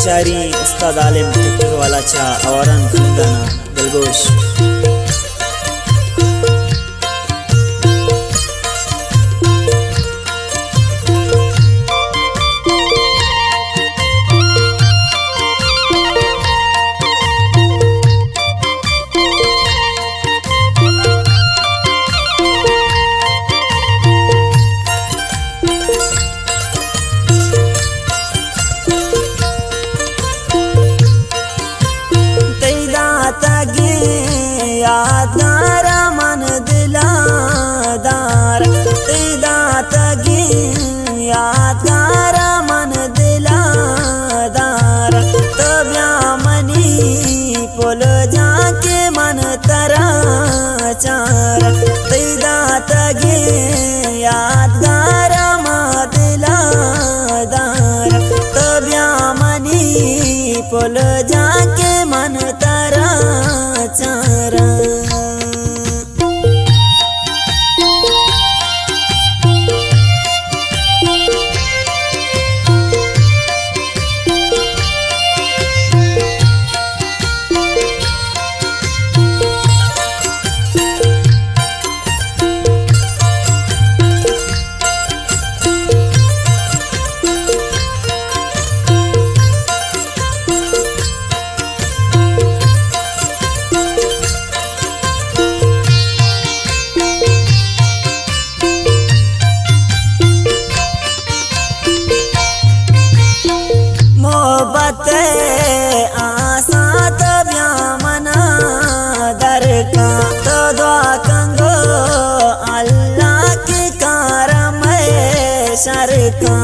शायरी उस्ताद आलिम ट्रैक्टर वालाच्या आवारान खुंदाना दिलगोश यादगार मन दिलादार दात गे यादगार मन दिलादार तब्या मनी पुल जाके मन तरा चार दात गे यादगार मन दिलादार तब्या मनी पुल जाके मन तरा चारा मोहब्बत आसा तब्या मना दर का तो दुआ कंगो अल्लाह के करम शर का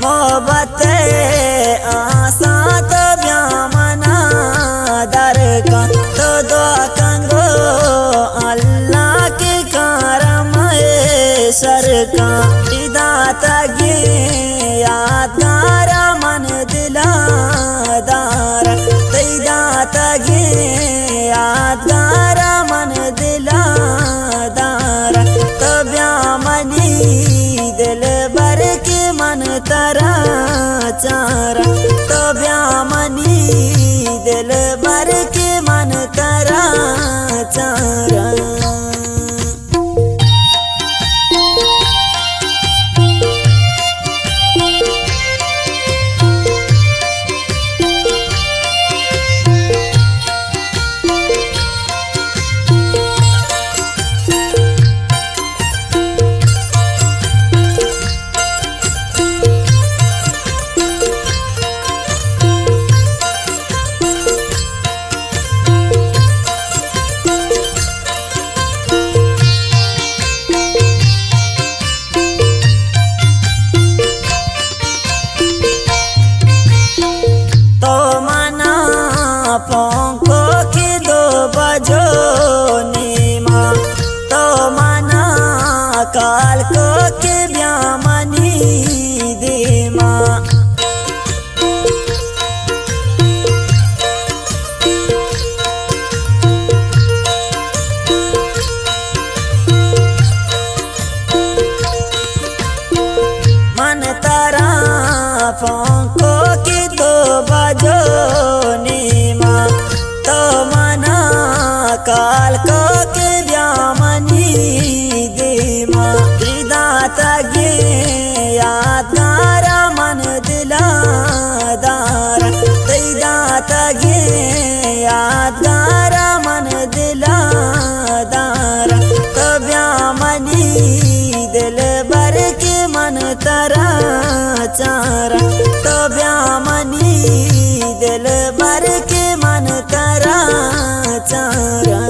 मोहब्बत आसा तब्या मना दर का तो दुआ कंगो अल्लाह के करम सर का दात गे यादगार मन दिलादार दात गे यादगार मन दिलादार तब्या मनी दिल भर के मन तरा चारा तब्या मनी दिल भर के मन तरा चारा पंखो के दो बजो नीमा तो मना काल को के ब्यामनी दीमा मन तारा पंखो के दो बजो नीमा तो मना काल को के ब्यामनी दीमा दात गे यादगार मन दिलादार दात गे यादगार मन दिलादार तब्या मनी दिल भर के मन तरा चारा तब्या मनी दिल भर के मन तरा चारा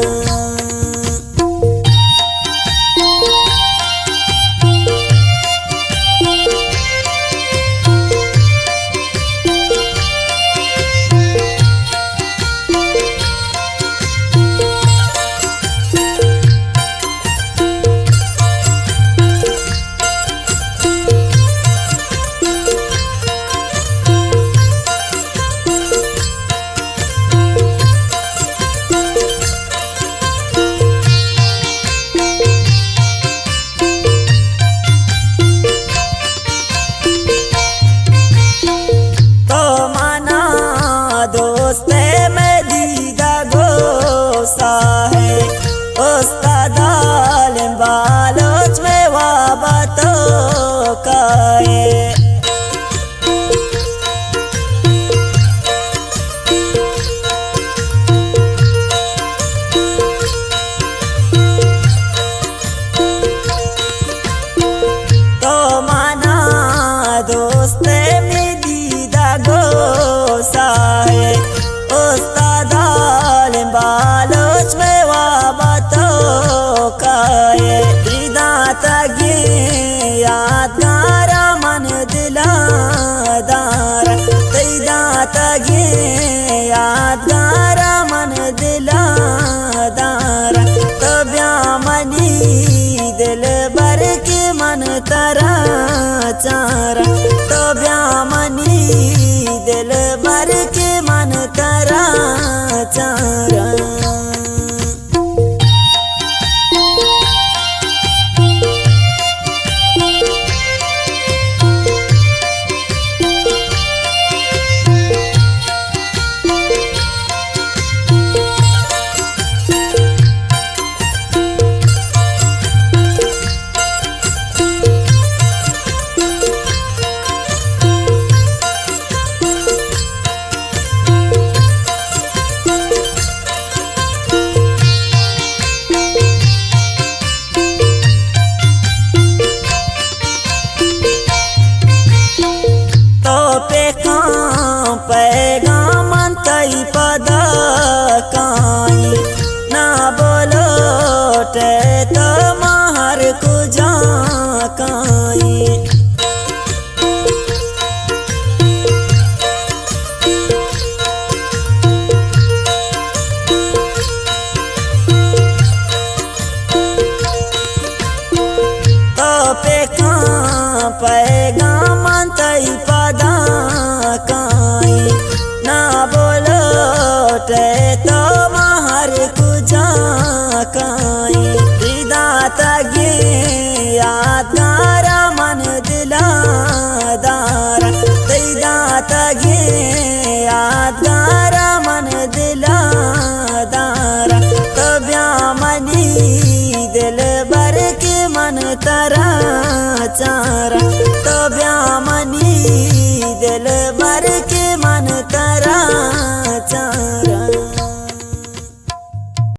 दिल भर के मन तारा चारा तो ब्यामनी दिल भर के मन तारा चारा। पैगामन तई पद काई ना बोलो टे तो महर को जा काई। तो पे पैगामन तई पद काई ना बोलो टे तो महर कुजा काई। विदात गे यादगार मन दिलादार विदात गे यादगार मन दिलादार तो ब्यामनी दिल भर के मन तारा चारा तो ब्यामनी दिल भर के मन तारा।